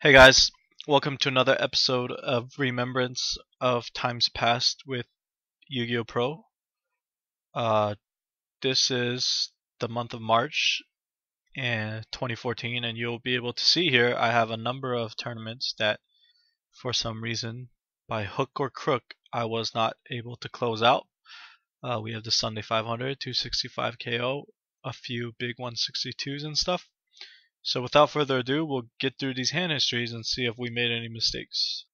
Hey guys, welcome to another episode of Remembrance of Times Past with Yu-Gi-Oh! Pro. Uh, this is the month of March and 2014, and you'll be able to see here I have a number of tournaments that, for some reason, by hook or crook, I was not able to close out. We have the Sunday 500, 265 KO, a few big 162s and stuff. So without further ado, we'll get through these hand histories and see if we made any mistakes.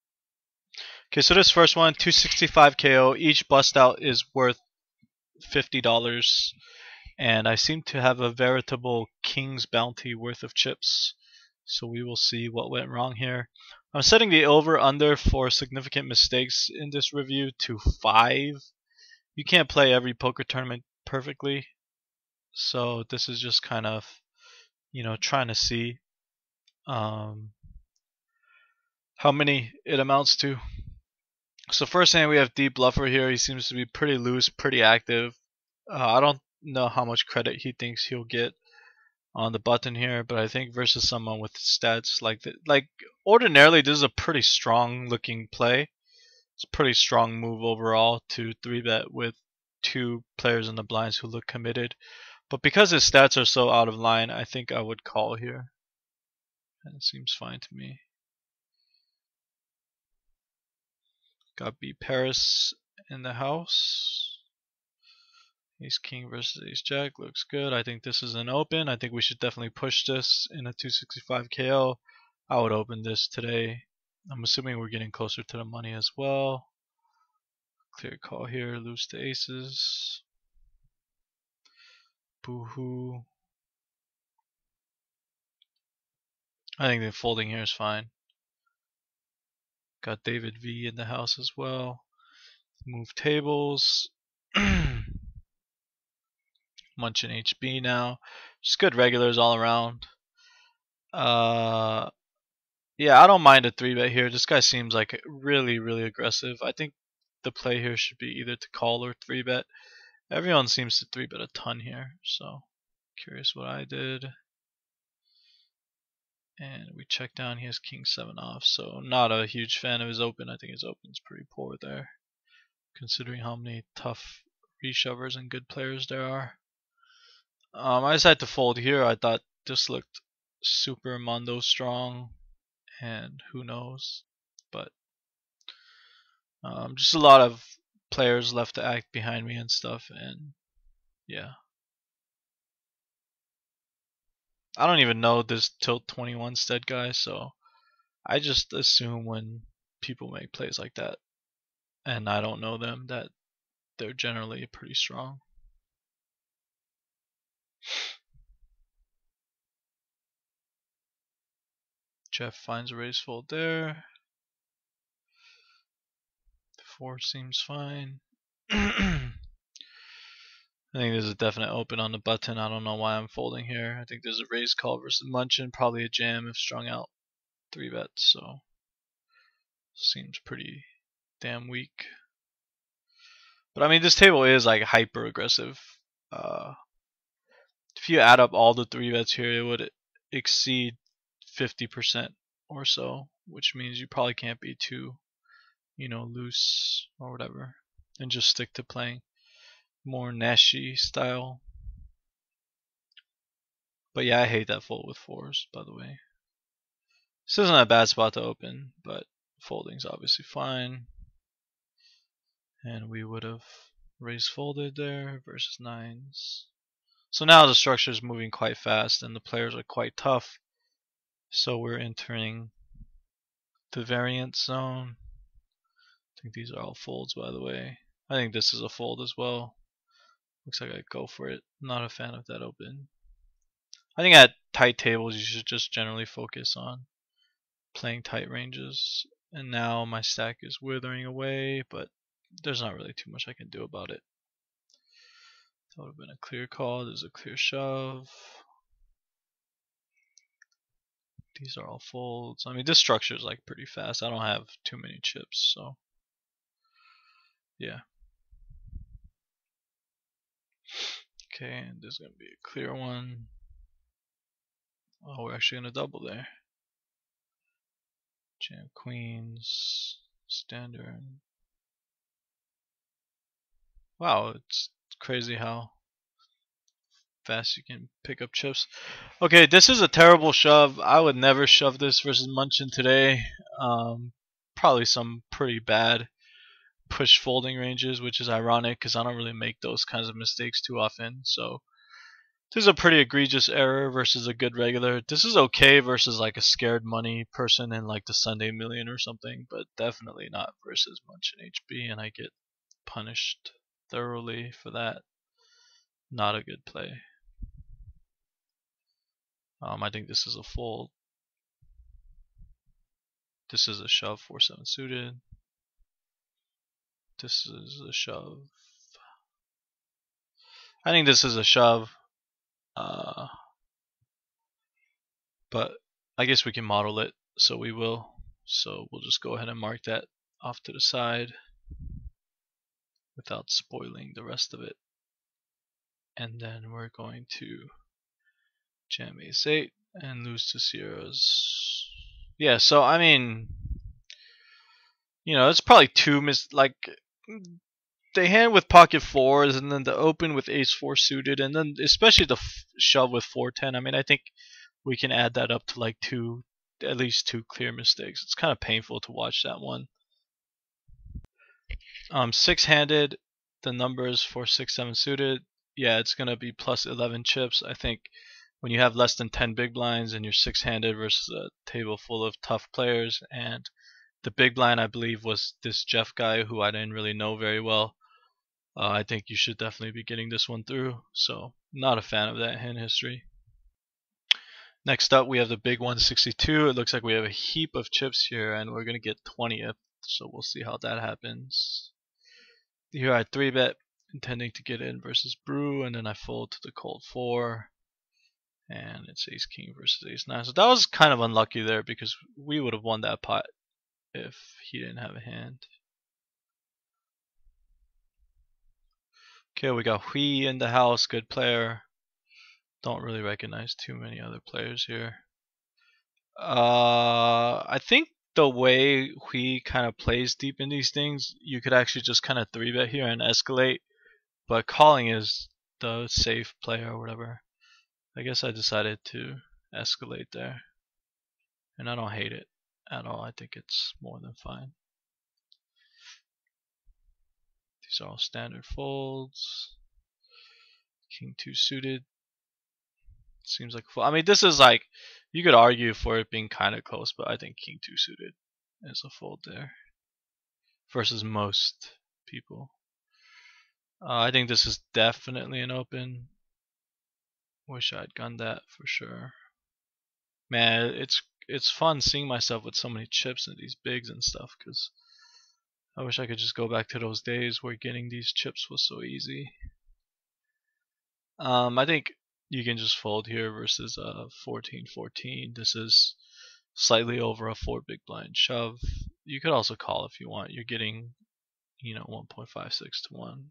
Okay, so this first one, 265 KO. Each bust out is worth $50, and I seem to have a veritable King's Bounty worth of chips. So we will see what went wrong here. I'm setting the over/under for significant mistakes in this review to 5. You can't play every poker tournament perfectly, so this is just kind of, trying to see um, how many it amounts to. So first hand we have Deep Bluffer here. He seems to be pretty loose, pretty active. I don't know how much credit he thinks he'll get on the button here, but I think versus someone with stats like ordinarily this is a pretty strong looking play. It's a pretty strong move overall to 3-bet with 2 players in the blinds who look committed. But because his stats are so out of line, I think I would call here. And it seems fine to me. Got B Paris in the house. Ace King versus Ace Jack looks good. I think this is an open. I think we should definitely push this in a 265 KO. I would open this today. I'm assuming we're getting closer to the money as well. Clear call here, lose to aces. Boo-hoo. I think the folding here is fine. Got David V in the house as well. Move tables. Munching HB now. Just good regulars all around. Yeah, I don't mind a 3-bet here. This guy seems like really, really aggressive. I think the play here should be either to call or 3-bet. Everyone seems to 3-bet a ton here, so curious what I did. And we check down, he has King 7 off, so not a huge fan of his open. I think his open's pretty poor there, considering how many tough reshovers and good players there are. I decided to fold here. I thought this looked super mondo strong, and who knows, but just a lot of players left to act behind me and stuff, and yeah. I don't even know this tilt 21 stead guy, so I just assume when people make plays like that and I don't know them that they're generally pretty strong. Jeff finds a raise fold there. The 4 seems fine. I think there's a definite open on the button. I don't know why I'm folding here. I think there's a raise call versus Munchin, probably a jam if strung out 3-bets, so seems pretty damn weak. But I mean, this table is like hyper aggressive. If you add up all the 3-bets here, it would exceed 50% or so, which means you probably can't be too, loose or whatever, and just stick to playing more Nashi style. But yeah, I hate that fold with 4s, by the way. This isn't a bad spot to open, but folding's obviously fine. And we would have raised folded there versus 9s. So now the structure is moving quite fast and the players are quite tough. So we're entering the variance zone. I think these are all folds, by the way. I think this is a fold as well. Looks like I go for it. Not a fan of that open. I think at tight tables you should just generally focus on playing tight ranges. And now my stack is withering away, but there's not really too much I can do about it. That would have been a clear call. There's a clear shove. These are all folds. I mean, this structure is like pretty fast. I don't have too many chips, so yeah. Okay, and there's gonna be a clear one. Oh, we're actually gonna double there. Jam queens, standard. Wow, it's crazy how fast you can pick up chips. Okay, this is a terrible shove. I would never shove this versus Munchin today. Probably some pretty bad push folding ranges, which is ironic because I don't really make those kinds of mistakes too often. So this is a pretty egregious error versus a good regular. This is okay versus like a scared money person in like the Sunday Million or something, but definitely not versus Munchin HB, and I get punished thoroughly for that. Not a good play. I think this is a fold. This is a shove 4-7 suited. This is a shove. I think this is a shove. But I guess we can model it, so we will. So we'll just go ahead and mark that off to the side without spoiling the rest of it. And then we're going to jam ace-8 and lose to Sierras. Yeah, so I mean, you know, it's probably like the hand with pocket fours, and then the open with ace-4 suited, and then especially the shove with 4-10. I mean, I think we can add that up to like at least two clear mistakes. It's kind of painful to watch that one. Six-handed, the numbers for 6-7 suited, yeah, it's gonna be plus 11 chips. I think when you have less than 10 big blinds and you're six-handed versus a table full of tough players, and the big blind I believe was this Jeff guy who I didn't really know very well. I think you should definitely be getting this one through. So not a fan of that hand history. Next up we have the big 162. It looks like we have a heap of chips here and we're gonna get 20th. So we'll see how that happens. Here I 3-bet, intending to get in versus Brew, and then I fold to the cold 4. And it's ace king versus ace 9. So that was kind of unlucky there because we would have won that pot if he didn't have a hand. Okay, we got Hui in the house, good player. Don't really recognize too many other players here. I think the way Hui kind of plays deep in these things, you could actually just kind of 3-bet here and escalate, but calling is the safe play or whatever. I guess I decided to escalate there, and I don't hate it at all. I think it's more than fine. These are all standard folds. King 2 suited. Seems like I mean, this is like, you could argue for it being kind of close, but I think King 2 suited is a fold there versus most people. I think this is definitely an open. Wish I'd gunned that for sure. Man, it's fun seeing myself with so many chips and these bigs and stuff, because I wish I could just go back to those days where getting these chips was so easy. I think you can just fold here versus 14-14. This is slightly over a 4 big blind shove. You could also call if you want. You're getting, you know, 1.56 to 1.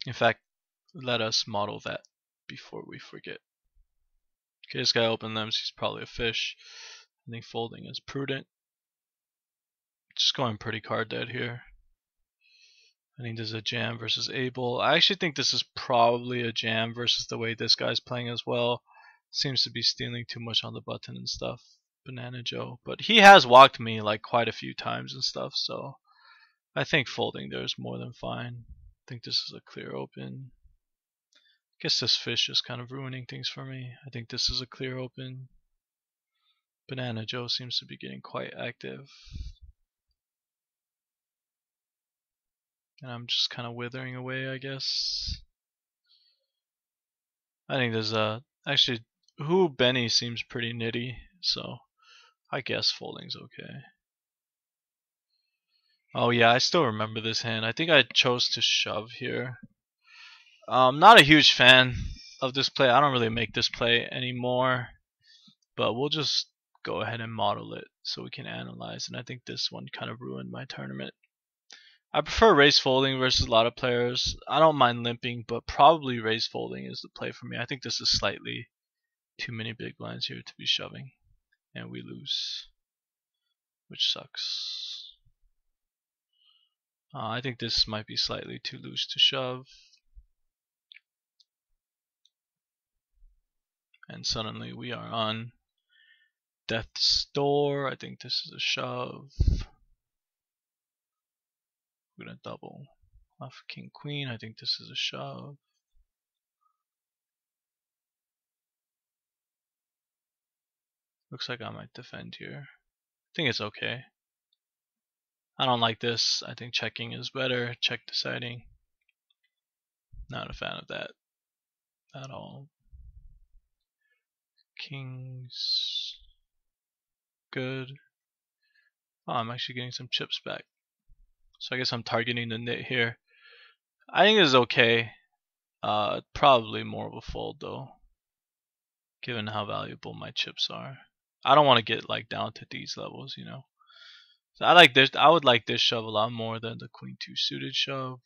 In fact, let us model that before we forget. Okay, this guy opened them, so he's probably a fish. I think folding is prudent. Just going pretty card dead here. I think this is a jam versus Abel. I actually think this is probably a jam versus the way this guy's playing as well. Seems to be stealing too much on the button and stuff. Banana Joe. But he has walked me like quite a few times and stuff, so I think folding there is more than fine. I think this is a clear open. I guess this fish is kind of ruining things for me. I think this is a clear open. Banana Joe seems to be getting quite active. And I'm just kind of withering away, I guess. I think there's actually, Benny seems pretty nitty, so I guess folding's okay. Oh yeah, I still remember this hand. I think I chose to shove here. Not a huge fan of this play. I don't really make this play anymore, but we'll just go ahead and model it so we can analyze, and I think this one kind of ruined my tournament. I prefer raise folding versus a lot of players. I don't mind limping, but probably raise folding is the play for me. I think this is slightly too many big blinds here to be shoving. and we lose, which sucks. I think this might be slightly too loose to shove. And suddenly we are on death's door. I think this is a shove. We're gonna double off king queen. I think this is a shove. Looks like I might defend here. I think it's okay. I don't like this. I think checking is better. Check deciding. Not a fan of that at all. Kings. Good. Oh, I'm actually getting some chips back. So I guess I'm targeting the knit here. I think this is okay. Probably more of a fold though, given how valuable my chips are. I don't want to get like down to these levels, you know. So I like this. I would like this shove a lot more than the queen two suited shove.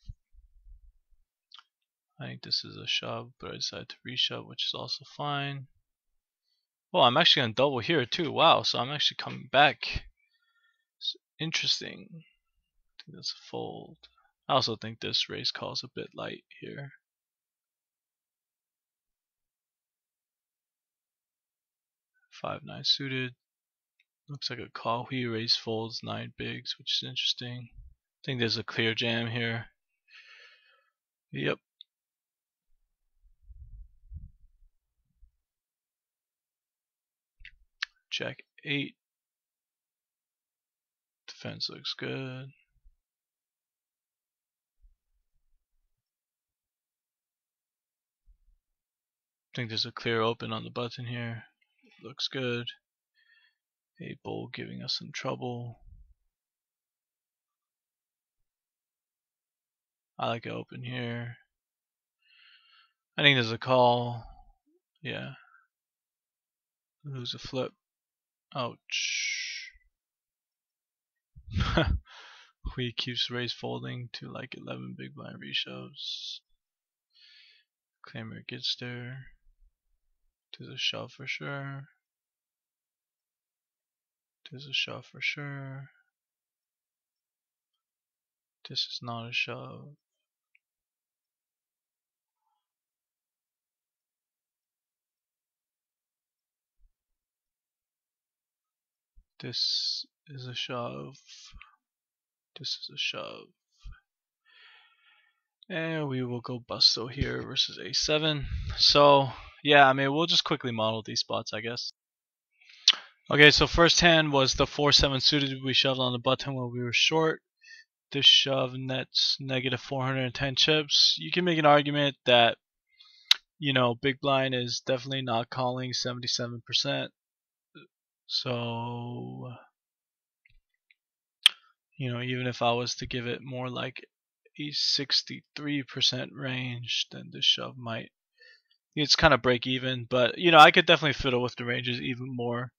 I think this is a shove, but I decided to reshove, which is also fine. Oh, I'm actually gonna double here too. Wow, so I'm actually coming back. It's interesting. I think that's a fold. I also think this raise call is a bit light here. 5-9 suited. Looks like a call. He raise folds 9 bigs, which is interesting. I think there's a clear jam here. Yep. Jack 8. Defense looks good. I think there's a clear open on the button here. Looks good. A bull giving us some trouble. I like it open here. I think there's a call. Yeah. Lose a flip. Ouch. He keeps raise folding to like 11 big blind reshoves. Claimer gets there. There's a shove for sure. There's a shove for sure. This is not a shove. This is a shove. This is a shove. And we will go busto here versus a7. So, yeah, I mean, we'll just quickly model these spots, I guess. Okay, so first hand was the 4-7 suited. We shoved on the button when we were short. This shove nets negative 410 chips. You can make an argument that, you know, big blind is definitely not calling 77%. So, you know, even if I was to give it more like a 63% range, then this shove might, it's kind of break even. But, you know, I could definitely fiddle with the ranges even more.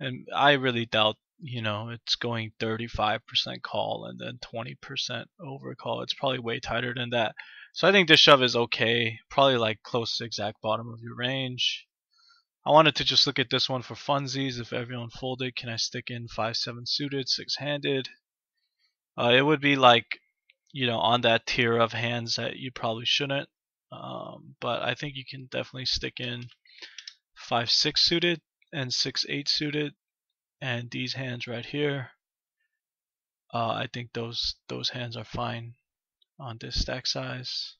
And I really doubt, you know, it's going 35% call and then 20% overcall. It's probably way tighter than that. So I think this shove is okay. Probably like close to exact bottom of your range. I wanted to just look at this one for funsies. If everyone folded, can I stick in 5-7 suited, 6-handed? It would be like, you know, on that tier of hands that you probably shouldn't. But I think you can definitely stick in 5-6 suited and 6-8 suited, and these hands right here. I think those hands are fine on this stack size.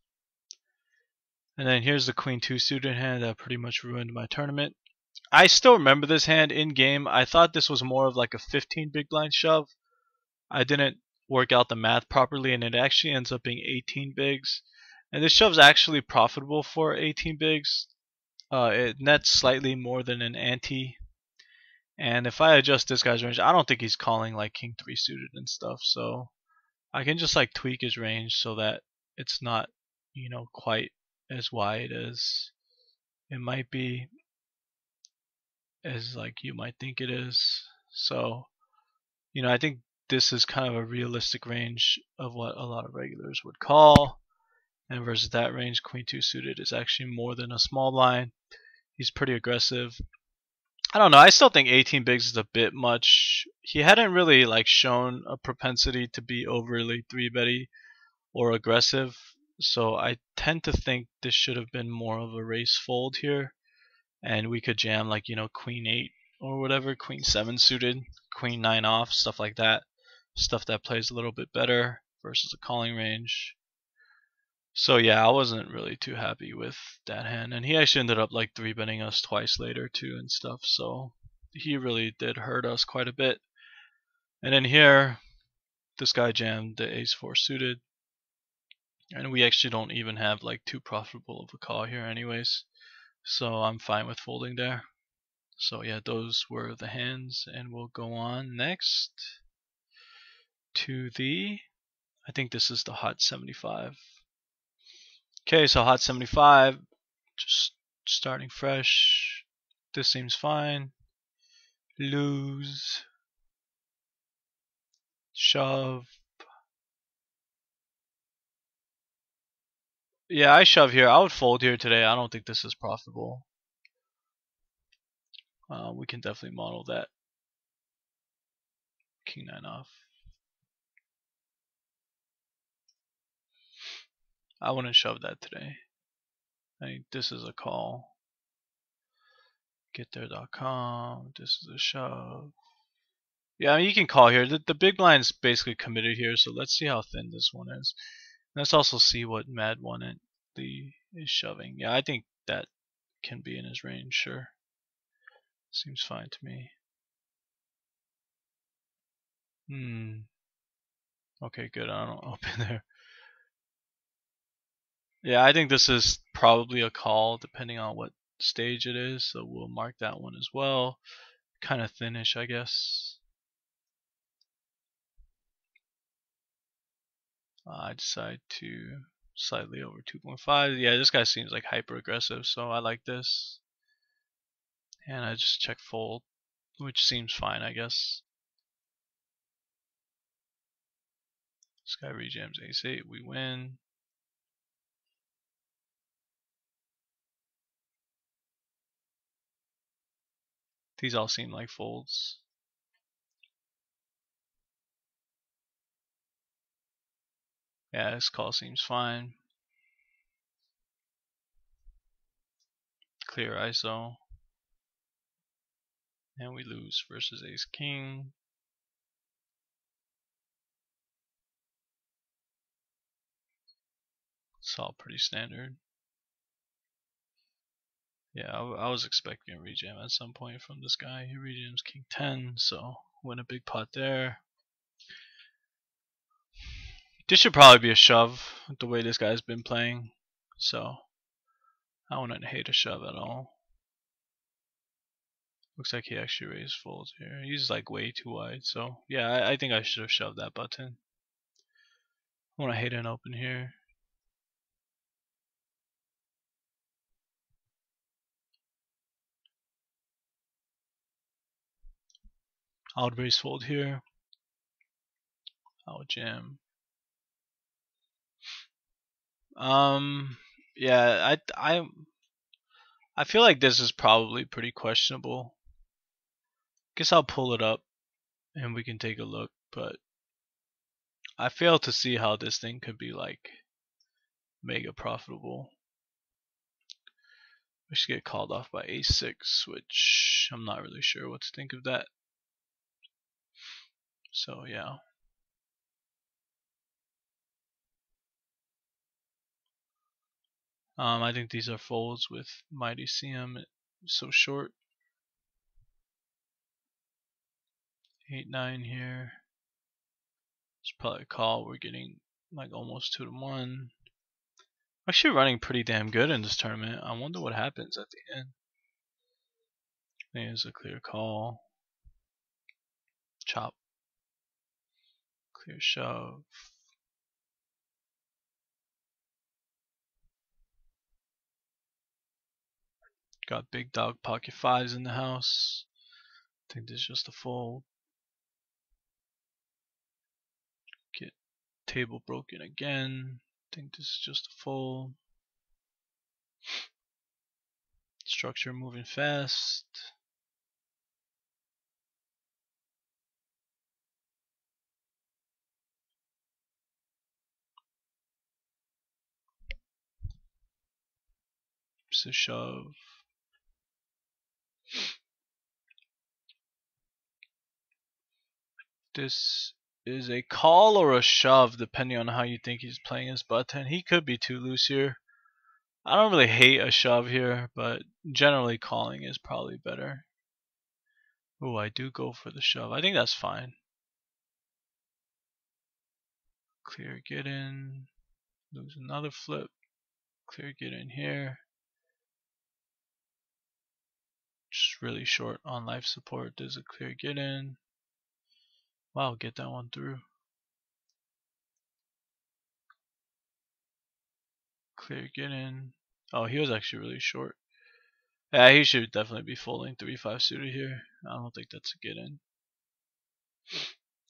And then here's the queen 2 suited hand that pretty much ruined my tournament. I still remember this hand in game. I thought this was more of like a 15 big blind shove. I didn't work out the math properly, and it actually ends up being 18 bigs. And this shove's actually profitable for 18 bigs. It nets slightly more than an ante. And if I adjust this guy's range, I don't think he's calling like king 3 suited and stuff. So I can just like tweak his range so that it's not, you know, quite as wide as it might be, as like you might think it is. So, you know, I think this is kind of a realistic range of what a lot of regulars would call. And versus that range, queen 2 suited is actually more than a small blind. He's pretty aggressive. I don't know. I still think 18 bigs is a bit much. He hadn't really like shown a propensity to be overly three betty or aggressive, so I tend to think this should have been more of a race fold here, and we could jam like queen 8 or whatever, queen 7 suited, queen 9 off, stuff like that, stuff that plays a little bit better versus a calling range. So yeah, I wasn't really too happy with that hand, and he actually ended up like three betting us twice later too and stuff. So he really did hurt us quite a bit. And then here, this guy jammed the ace four suited, and we actually don't even have like too profitable of a call here anyways. So I'm fine with folding there. So yeah, those were the hands, and we'll go on next to the, I think this is the hot 75. Okay, so hot 75, just starting fresh. This seems fine. Lose. Shove. Yeah, I shove here. I would fold here today. I don't think this is profitable. We can definitely model that. King 9 off. I wouldn't shove that today. I think this is a call. Getthere.com. This is a shove. Yeah, I mean, you can call here. The big blind's basically committed here, so let's see how thin this one is. Let's also see what Mad One is shoving. Yeah, I think that can be in his range, sure. Seems fine to me. Okay, good. I don't open there. Yeah, I think this is probably a call depending on what stage it is, so we'll mark that one as well. Kind of thinnish, I guess. I decide to slightly over 2.5. Yeah, this guy seems like hyper aggressive, so I like this. And I just check fold, which seems fine, I guess. This guy rejams ace 8, we win. These all seem like folds. Yeah, this call seems fine. Clear ISO. And we lose versus ace king. It's all pretty standard. Yeah, I was expecting a rejam at some point from this guy. He rejams king 10, so win a big pot there. This should probably be a shove the way this guy's been playing, so I wouldn't hate a shove at all. Looks like he actually raised folds here. He's like way too wide, so yeah, I think I should have shoved that button. I want to hate an open here. I would raise fold here. I would jam. Yeah, I feel like this is probably pretty questionable. Guess I'll pull it up and we can take a look, but I fail to see how this thing could be like mega profitable. We should get called off by a6, which I'm not really sure what to think of that. So yeah. I think these are folds with Mighty CM so short. 8-9 here. It's probably a call. We're getting like almost 2-1. Actually running pretty damn good in this tournament. I wonder what happens at the end. I think it's a clear call. Chop. Clear shove. Got big dog pocket fives in the house. I think this is just a fold. Get table broken again. I think this is just a fold. Structure moving fast. keeps the shove. This is a call or a shove depending on how you think he's playing his button. He could be too loose here. I don't really hate a shove here, but generally calling is probably better. Oh, I do go for the shove. I think that's fine. Clear, get in. Lose another flip. Clear, get in here. Just really short on life support. There's a clear, get in. Wow, get that one through. Clear, get in. Oh, he was actually really short. Yeah, he should definitely be folding 3-5 suited here. I don't think that's a get in.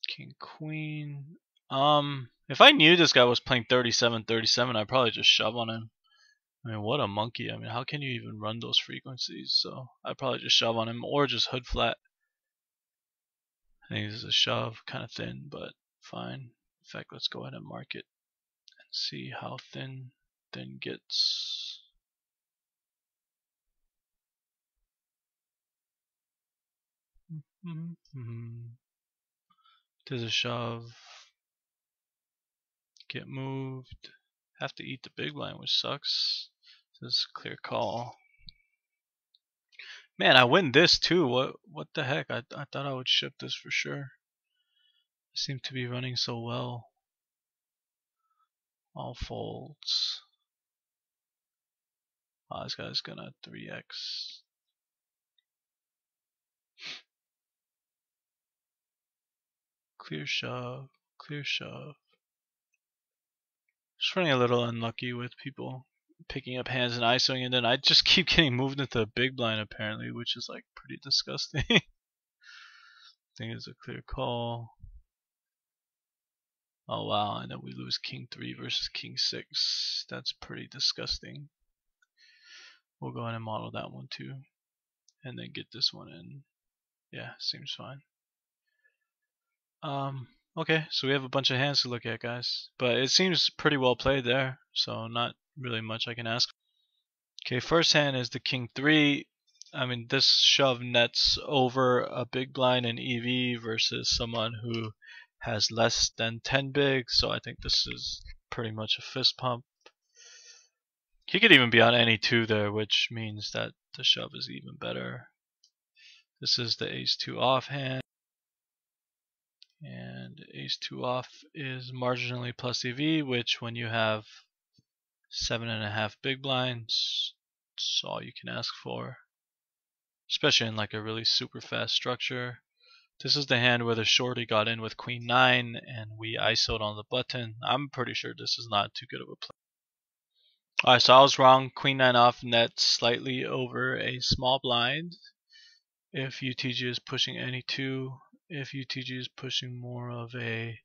King, queen. If I knew this guy was playing 37-37, I'd probably just shove on him. I mean, what a monkey. I mean, how can you even run those frequencies? So I'd probably just shove on him or just hood flat. I think this is a shove, kind of thin, but fine. In fact, let's go ahead and mark it and see how thin gets. There's a shove. Get moved. Have to eat the big blind, which sucks. This is a clear call. Man, I win this too. What the heck? I thought I would ship this for sure. I seem to be running so well. All folds. Oh, this guy's gonna 3x. Clear shove. Clear shove. Just running a little unlucky with people picking up hands and ISOing, and then I just keep getting moved into the big blind apparently, which is like pretty disgusting. I think it's a clear call. Oh wow, and then we lose king 3 versus king 6. That's pretty disgusting. We'll go ahead and model that one too. And then get this one in. Yeah, seems fine. Okay, so we have a bunch of hands to look at, guys. But it seems pretty well played there, so not really much I can ask. Okay, first hand is the king 3. I mean, this shove nets over a big blind in EV versus someone who has less than 10 big, so I think this is pretty much a fist pump. He could even be on any 2 there, which means that the shove is even better. This is the ace 2 off hand, and ace 2 off is marginally plus EV, which when you have 7.5 big blinds, it's all you can ask for, especially in like a really super fast structure. This is the hand where the shorty got in with queen 9 and we ISO'd on the button. I'm pretty sure this is not too good of a play. Alright, so I was wrong. Queen 9 off nets slightly over a small blind. If UTG is pushing any 2, if UTG is pushing more of a,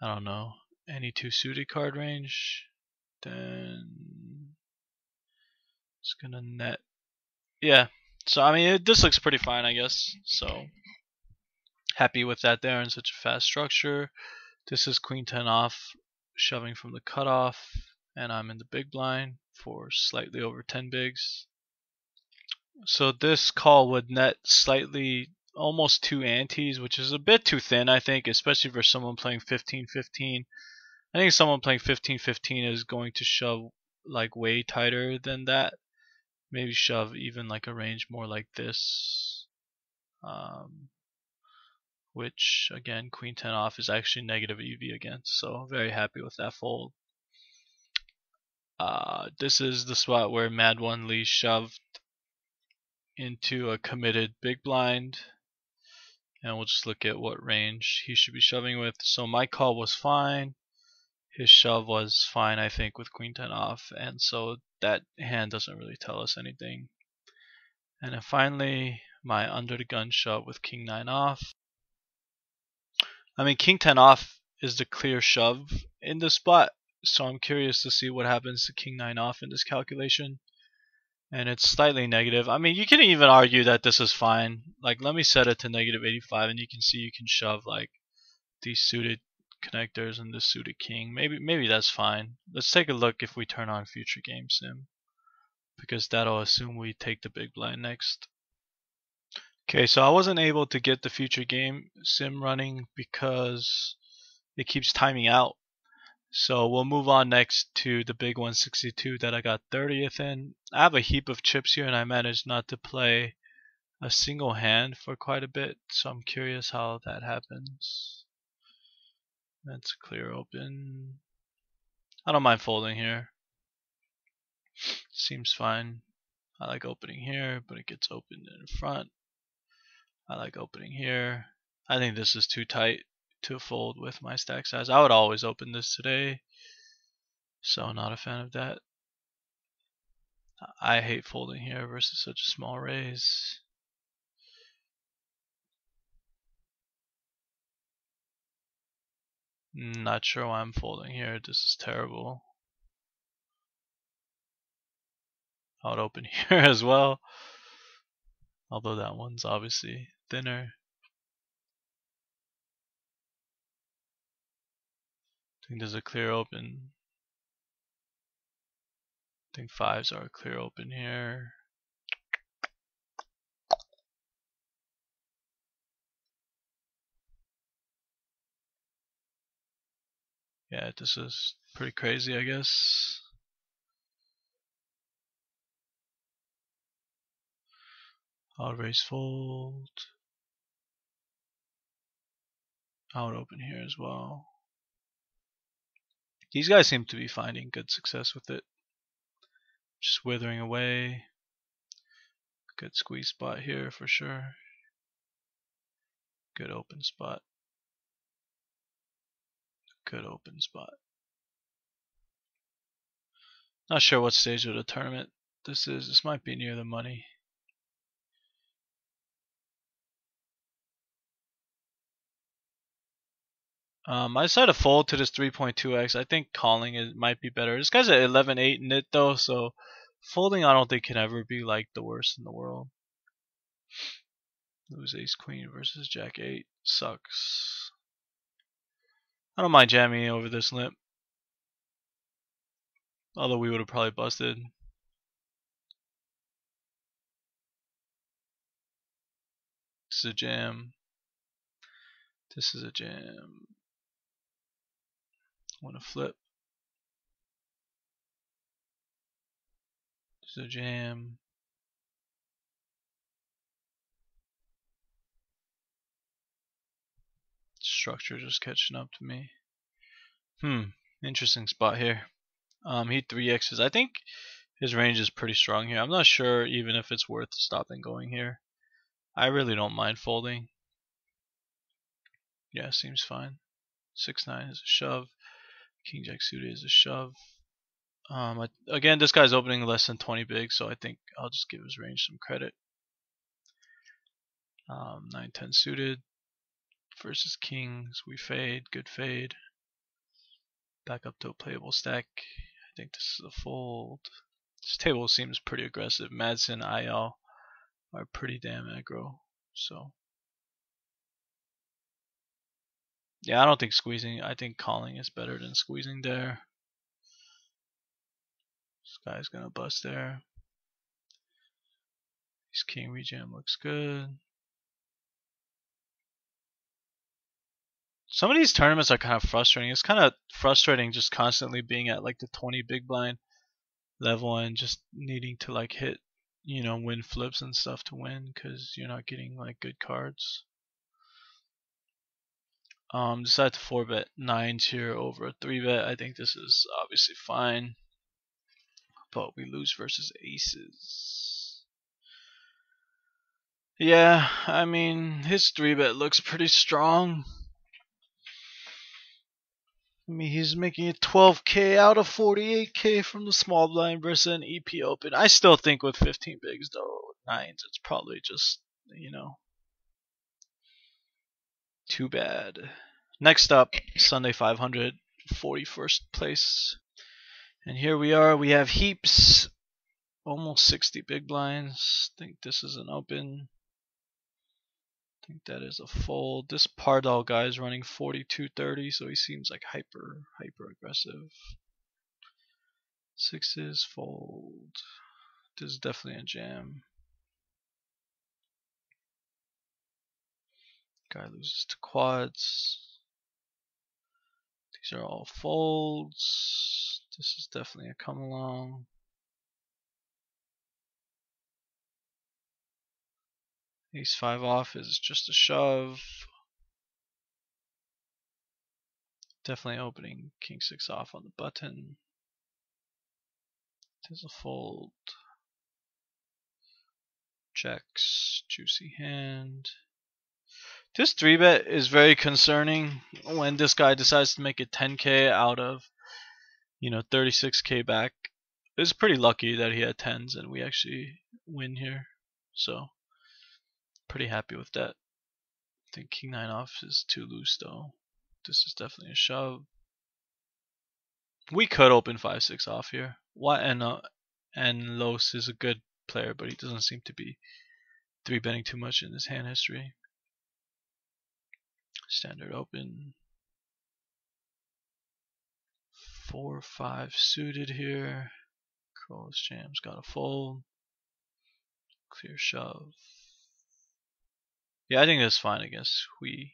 I don't know, any 2 suited card range, then it's gonna net. Yeah, so I mean, this looks pretty fine, I guess. So happy with that there in such a fast structure. This is queen 10 off, shoving from the cutoff, and I'm in the big blind for slightly over 10 bigs. So this call would net slightly almost 2 antes, which is a bit too thin, I think, especially for someone playing 15-15. I think someone playing 15-15 is going to shove like way tighter than that. Maybe shove even like a range more like this. Which again, queen 10 off is actually negative EV against, so very happy with that fold. This is the spot where Mad One Lee shoved into a committed big blind, and we'll just look at what range he should be shoving with. So my call was fine, his shove was fine, I think, with queen 10 off, and so that hand doesn't really tell us anything. And then finally, my under the gun shove with king 9 off. I mean, king 10 off is the clear shove in this spot, so I'm curious to see what happens to king 9 off in this calculation. And it's slightly negative. I mean, you can even argue that this is fine. Like, let me set it to negative 85, and you can see you can shove like these suited connectors and this suited king. Maybe that's fine. Let's take a look if we turn on future game sim. because that'll assume we take the big blind next. Okay, so I wasn't able to get the future game sim running because it keeps timing out. So we'll move on next to the big 162 that I got 30th in. I have a heap of chips here and I managed not to play a single hand for quite a bit, so I'm curious how that happens. That's clear open. I don't mind folding here. Seems fine. I like opening here, but it gets opened in front. I like opening here. I think this is too tight to fold with my stack size. I would always open this today, so not a fan of that. I hate folding here versus such a small raise. Not sure why I'm folding here. This is terrible. I would open here as well, although that one's obviously thinner. I think there's a clear open. I think fives are a clear open here. Yeah, this is pretty crazy, I guess. I would raise fold. I would open here as well. These guys seem to be finding good success with it. Just withering away. Good squeeze spot here for sure. Good open spot. Good open spot. Not sure what stage of the tournament this is. This might be near the money. I decided to fold to this 3.2x. I think calling it might be better. This guy's at 11.8 nit though, so folding I don't think can ever be like the worst in the world. Lose ace queen versus jack 8 sucks. I don't mind jamming over this limp, although we would have probably busted. This is a jam. This is a jam. Want to flip. This is a jam. Structure just catching up to me. Interesting spot here. He 3x's. I think his range is pretty strong here. I'm not sure even if it's worth stopping going here. I really don't mind folding. Yeah, seems fine. 6-9 is a shove. King jack suited is a shove. Again, this guy's opening less than 20 big, so I think I'll just give his range some credit. 9-10 suited versus kings. We fade. Good fade. Back up to a playable stack. I think this is a fold. This table seems pretty aggressive. Madsen, IL are pretty damn aggro. So yeah, I don't think squeezing. I think calling is better than squeezing there. This guy's gonna bust there. His king rejam looks good. Some of these tournaments are kind of frustrating. It's kind of frustrating just constantly being at like the 20 big blind level and just needing to like hit, win flips and stuff to win because you're not getting like good cards. Decide to 4-bet 9s here over a 3-bet. I think this is obviously fine, but we lose versus aces. Yeah, I mean his 3-bet looks pretty strong. I mean, he's making it 12K out of 48K from the small blind versus an EP open. I still think with 15 bigs though, 9s, it's probably just, too bad. Next up, Sunday 500, 41st place. And here we are, we have heaps, almost 60 big blinds. I think this is an open. I think that is a fold. This Pardal guy is running 42.30, so he seems like hyper aggressive. Sixes, fold. This is definitely a jam. Guy loses to quads. These are all folds. This is definitely a come along. Ace 5 off is just a shove. Definitely opening king 6 off on the button. There's a fold. Checks. Juicy hand. This 3-bet is very concerning when this guy decides to make it 10k out of, 36k back. It's pretty lucky that he had 10s and we actually win here. So, pretty happy with that. I think king 9 off is too loose though. This is definitely a shove. We could open 5-6 off here. And Los is a good player, but he doesn't seem to be 3-betting too much in his hand history. Standard open. 4-5 suited here. Cross jams got a fold. Clear shove. Yeah, I think that's fine against Hui.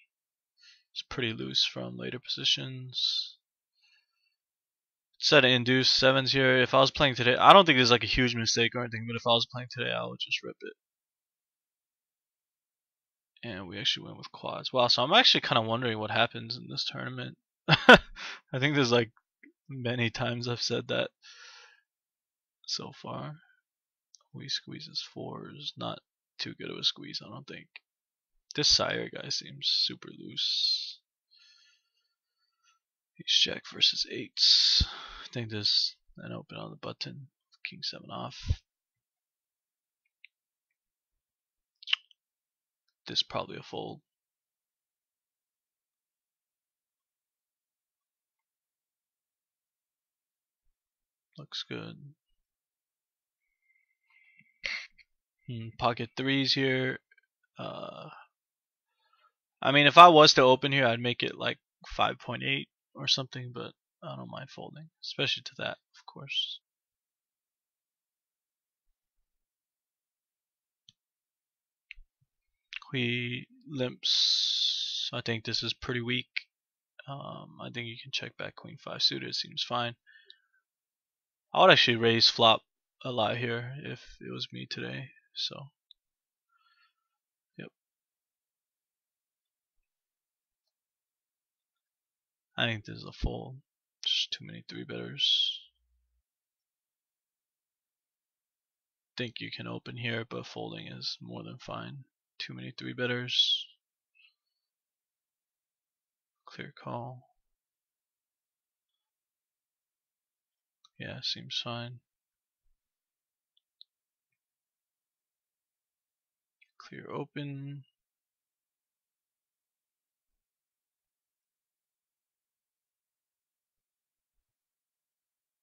It's pretty loose from later positions. Set of induce 7s here. If I was playing today, I don't think this is like a huge mistake or anything, but if I was playing today, I would just rip it. And we actually went with quads. Wow, so I'm actually kind of wondering what happens in this tournament. I think there's like many times I've said that so far. We squeezes 4s. Not too good of a squeeze, I don't think. This sire guy seems super loose. Ace jack versus 8s. I think there's an open on the button. King 7 off. This is probably a fold. Looks good. Pocket 3s here. I mean, if I was to open here, I'd make it like 5.8 or something, but I don't mind folding, especially to that, of course. He limps. I think this is pretty weak. I think you can check back queen 5 suited. It seems fine. I would actually raise flop a lot here if it was me today. So, yep. I think this is a fold. Just too many 3-betters. Think you can open here, but folding is more than fine. Too many 3-betters. Clear call. Yeah, seems fine. Clear open.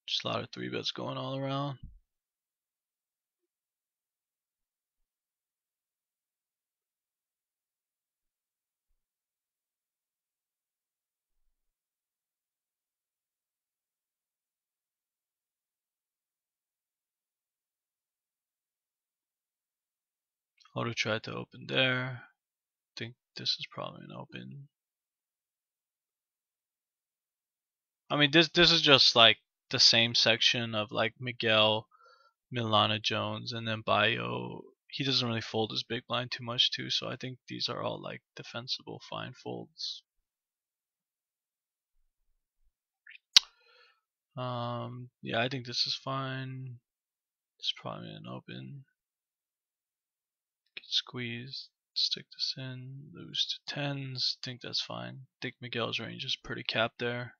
Just a lot of 3-bets going all around. Auto tried to open there. Think this is probably an open. I mean, this is just like the same section of like Miguel, Milana Jones, and then Bayo. He doesn't really fold his big blind too much too, so I think these are all like defensible fine folds. Yeah, I think this is fine. It's probably an open. Get squeezed. Stick this in. Lose to 10s. Think that's fine. Think Miguel's range is pretty capped there.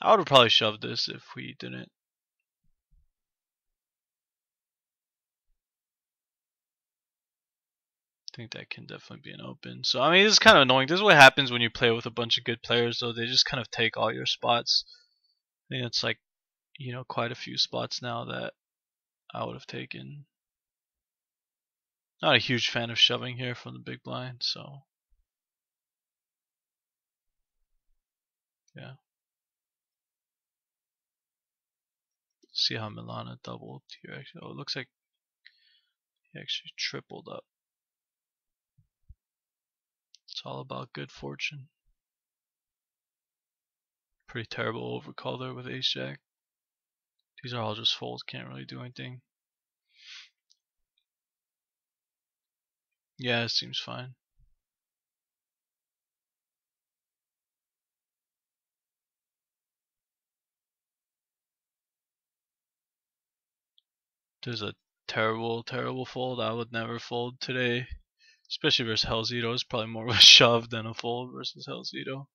I would have probably shoved this if we didn't. I think that can definitely be an open. So I mean, this is kind of annoying. This is what happens when you play with a bunch of good players, though. They just kind of take all your spots. I think it's like, quite a few spots now that I would have taken. Not a huge fan of shoving here from the big blind, so yeah. See how Milana doubled here. Actually, oh, it looks like he actually tripled up. It's all about good fortune. Pretty terrible overcall there with ace jack. These are all just folds, can't really do anything. Yeah, it seems fine. There's a terrible, terrible fold. I would never fold today. Especially versus Hellzito. It's probably more of a shove than a fold versus Hellzito.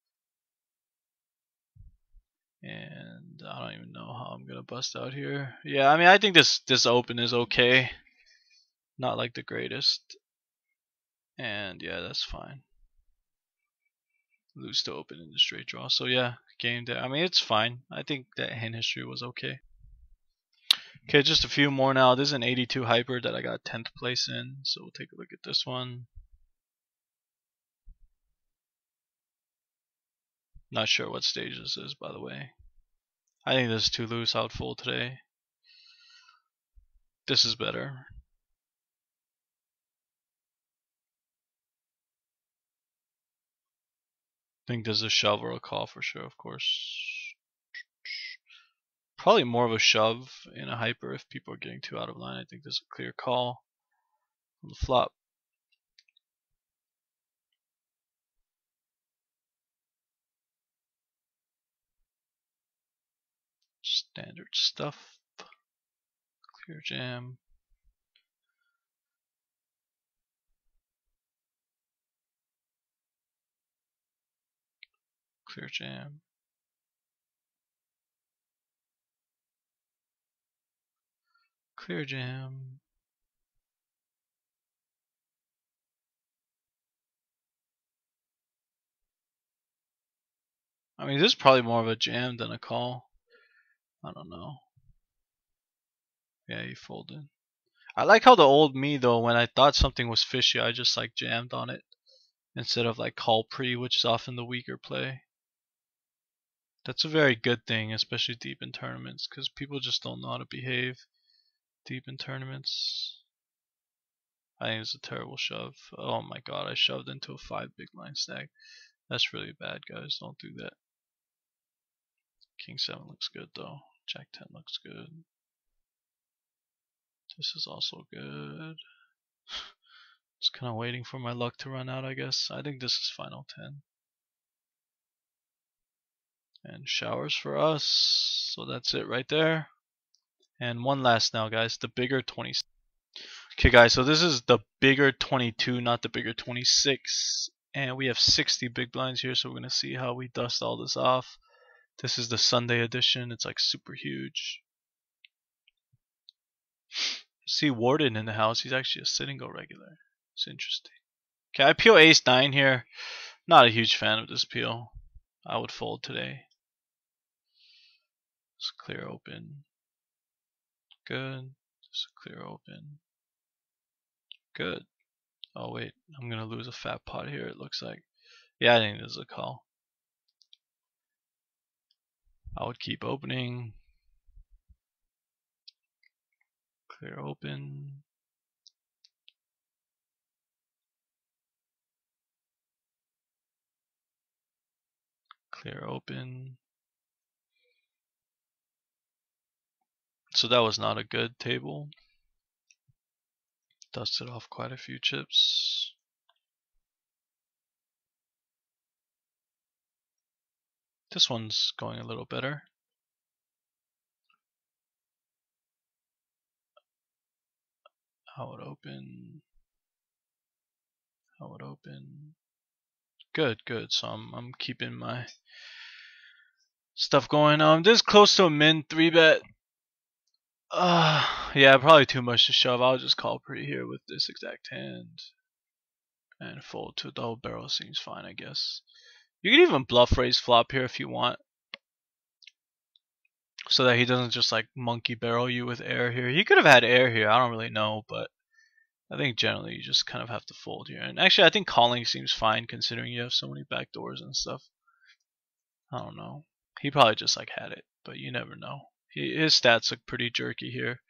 And I don't even know how I'm gonna bust out here. Yeah, I mean I think this open is okay. Not like the greatest. And yeah, that's fine. Lose to open in the straight draw. So yeah, game day. I mean it's fine. I think that hand history was okay. Okay, just a few more now. This is an 82 hyper that I got 10th place in. So we'll take a look at this one. Not sure what stage this is, by the way. I think this is too loose. I would fold today. This is better. I think there's a shove or a call for sure, of course. Probably more of a shove in a hyper if people are getting too out of line. I think there's a clear call on the flop. Standard stuff. Clear jam. Clear jam. Clear jam. I mean, this is probably more of a jam than a call. I don't know. Yeah, he folded. I like how the old me though, when I thought something was fishy, I just like jammed on it instead of like call pre, which is often the weaker play. That's a very good thing, especially deep in tournaments, because people just don't know how to behave deep in tournaments. I think it's a terrible shove. Oh my god, I shoved into a 5 big blind stack. That's really bad, guys. Don't do that. King 7 looks good though. Jack 10 looks good. This is also good. Just kind of waiting for my luck to run out, I guess. I think this is final 10. And showers for us. So that's it right there. And one last now, guys. The bigger 20. Okay, guys. So this is the bigger 22, not the bigger 26. And we have 60 big blinds here. So we're going to see how we dust all this off. This is the Sunday edition. It's like super huge. See Warden in the house. He's actually a sit and go regular. It's interesting. Okay, I peel ace 9 here. Not a huge fan of this peel. I would fold today. Just clear open. Good. Just clear open. Good. Oh wait, I'm gonna lose a fat pot here, it looks like. Yeah, I think this is a call. I would keep opening. Clear open. Clear open. So that was not a good table. Dusted off quite a few chips. This one's going a little better. I would open. I would open. Good, good. So I'm keeping my stuff going. This is close to a min 3-bet. Yeah, probably too much to shove. I'll just call pretty here with this exact hand. And fold to a double barrel seems fine, I guess. You can even bluff raise flop here if you want. So that he doesn't just like monkey barrel you with air here. He could have had air here, I don't really know, but I think generally you just kind of have to fold here. And actually I think calling seems fine considering you have so many backdoors and stuff. I don't know. He probably just like had it, but you never know. His stats look pretty jerky here.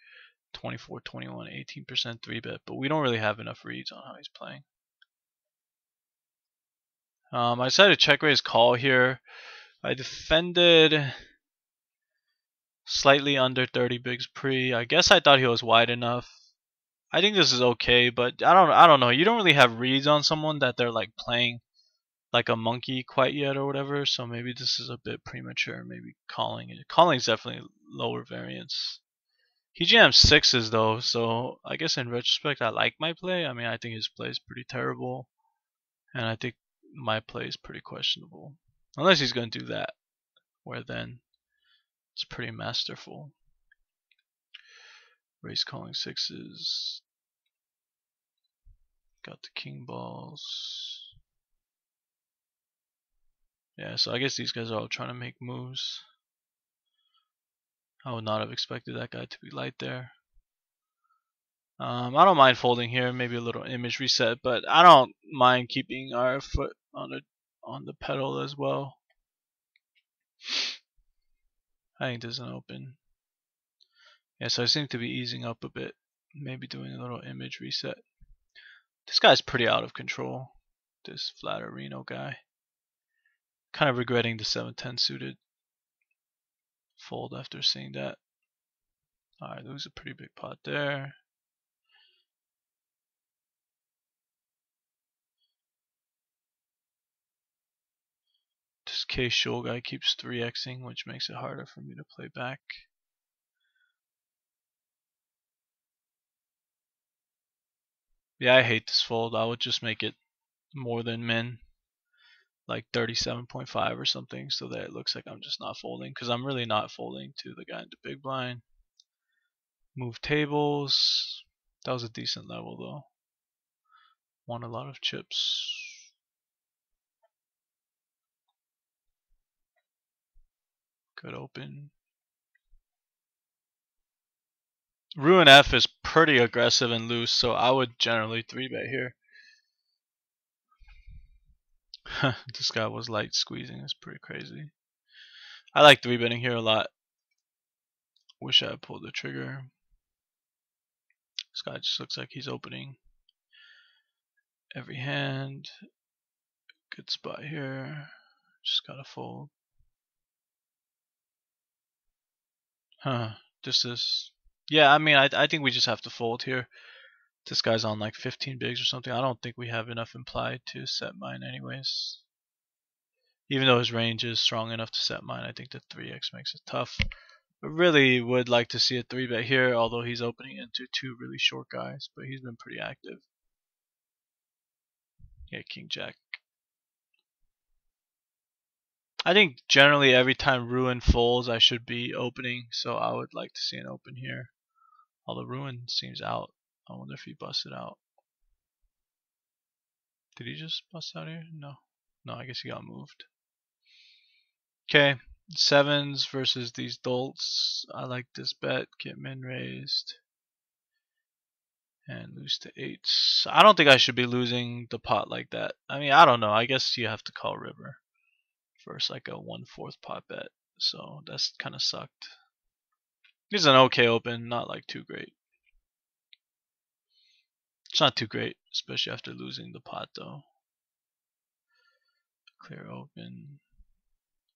24, 21, 18% 3-bet, but we don't really have enough reads on how he's playing. I decided to check raise call here. I defended slightly under 30 bigs pre. I guess I thought he was wide enough. I think this is okay, but I don't know. You don't really have reads on someone that they're like playing like a monkey quite yet or whatever, so maybe this is a bit premature. Maybe calling it. Calling is definitely lower variance. He jams sixes though, so I guess in retrospect I like my play. I mean, I think his play is pretty terrible, and I think my play is pretty questionable. Unless he's going to do that, where then it's pretty masterful. Raise calling sixes. Got the king balls. Yeah, so I guess these guys are all trying to make moves. I would not have expected that guy to be light there. I don't mind folding here, maybe a little image reset, but I don't mind keeping our foot on the pedal as well. I think there's an open. Yeah, so I seem to be easing up a bit, maybe doing a little image reset. This guy's pretty out of control, this Flatterino guy. Kind of regretting the 7-10 suited fold after seeing that. Alright, lose a pretty big pot there. This K Shul guy keeps 3xing, which makes it harder for me to play back. Yeah, I hate this fold. I would just make it more than min, like 37.5 or something, so that it looks like I'm just not folding, because I'm really not folding to the guy in the big blind. Move tables. That was a decent level though. Won a lot of chips. Good open. Ruin F is pretty aggressive and loose, so I would generally 3-bet here. This guy was light squeezing. It's pretty crazy. I like 3-betting here a lot. Wish I had pulled the trigger. This guy just looks like he's opening every hand. Good spot here. Just gotta fold. This is... Yeah, I mean, I think we just have to fold here. This guy's on like 15 bigs or something. I don't think we have enough implied to set mine anyways. Even though his range is strong enough to set mine, I think the 3x makes it tough. I really would like to see a 3-bet here, although he's opening into two really short guys, but he's been pretty active. Yeah, king jack. I think generally every time Ruin folds, I should be opening, so I would like to see an open here. Although Ruin seems out. I wonder if he busted out. Did he just bust out here? No. No, I guess he got moved. Okay, sevens versus these dolts. I like this bet. Get min raised. And lose to eights. I don't think I should be losing the pot like that. I mean, I don't know. I guess you have to call river first, like a 1/4 pot bet. So that's kind of sucked. This is an okay open, not like too great. It's not too great, especially after losing the pot though. Clear open.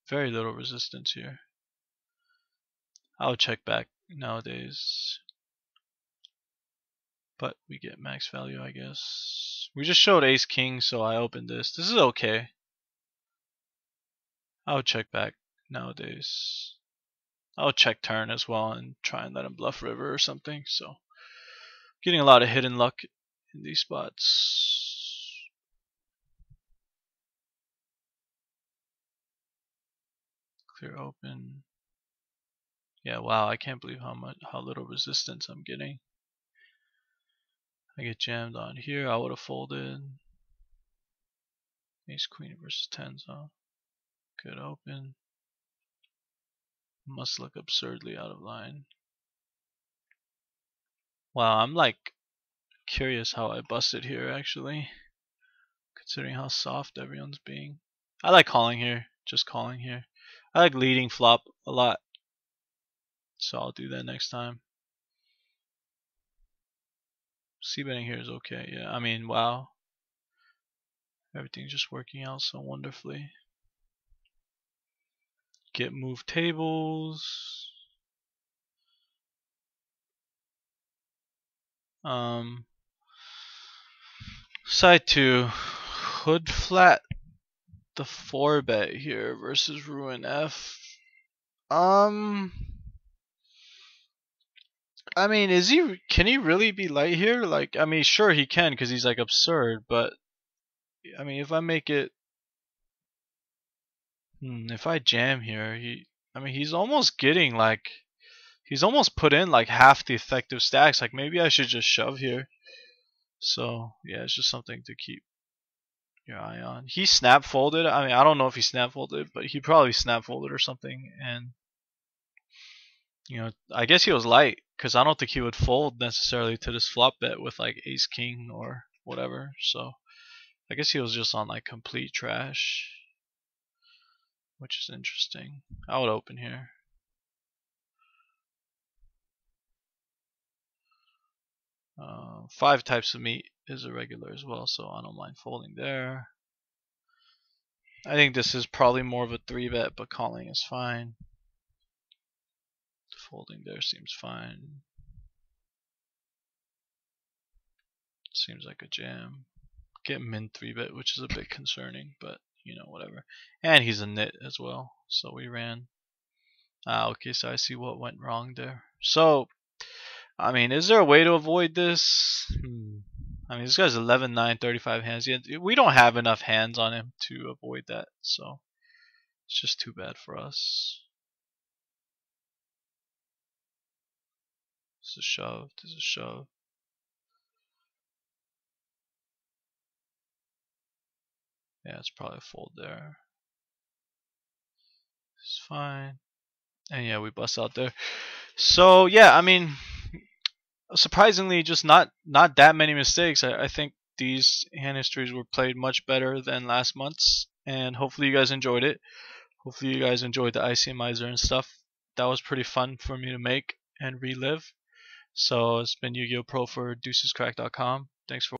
Very little resistance here. I'll check back nowadays. But we get max value, I guess. We just showed ace king, so I opened this. This is okay. I'll check back nowadays. I'll check turn as well and try and let him bluff river or something. So getting a lot of hidden luck in these spots. Clear open. Yeah, wow, I can't believe how little resistance I'm getting. I get jammed on here. I would have folded. Ace queen versus tens, huh? Good open. Must look absurdly out of line. Wow, I'm like curious how I busted here actually, considering how soft everyone's being. I like calling here, just calling here. I like leading flop a lot. So I'll do that next time. C-betting here is okay. Yeah, I mean, wow. Everything's just working out so wonderfully. Get move tables. Side 2. Hood flat the 4-bet here versus Ruin F. I mean, can he really be light here? Like, I mean, sure he can because he's like absurd, but I mean, if I make it, if I jam here, I mean, he's almost getting like, he's almost put in like half the effective stacks. Like, maybe I should just shove here. So yeah, it's just something to keep your eye on. He snap folded. I mean, I don't know if he snap folded, but he probably snap folded or something. And I guess he was light because I don't think he would fold necessarily to this flop bet with like ace king or whatever. So I guess he was just on like complete trash, which is interesting. I would open here. Five types of meat is a regular as well, so I don't mind folding there. I think this is probably more of a 3-bet, but calling is fine. Folding there seems fine. Seems like a jam. Get min 3-bet, which is a bit concerning, but whatever. And he's a nit as well, so we ran. Okay, so I see what went wrong there. So, I mean, is there a way to avoid this? I mean, this guy's 11, 9, 35 hands. We don't have enough hands on him to avoid that, so it's just too bad for us. This is a shove. This is a shove. Yeah, it's probably a fold there. It's fine. And yeah, we bust out there. So yeah, I mean, surprisingly, just not that many mistakes. I think these hand histories were played much better than last month's, and hopefully you guys enjoyed it. Hopefully you guys enjoyed the ICMizer and stuff. That was pretty fun for me to make and relive. So it's been Yu-Gi-Oh! Pro for deucescrack.com. Thanks for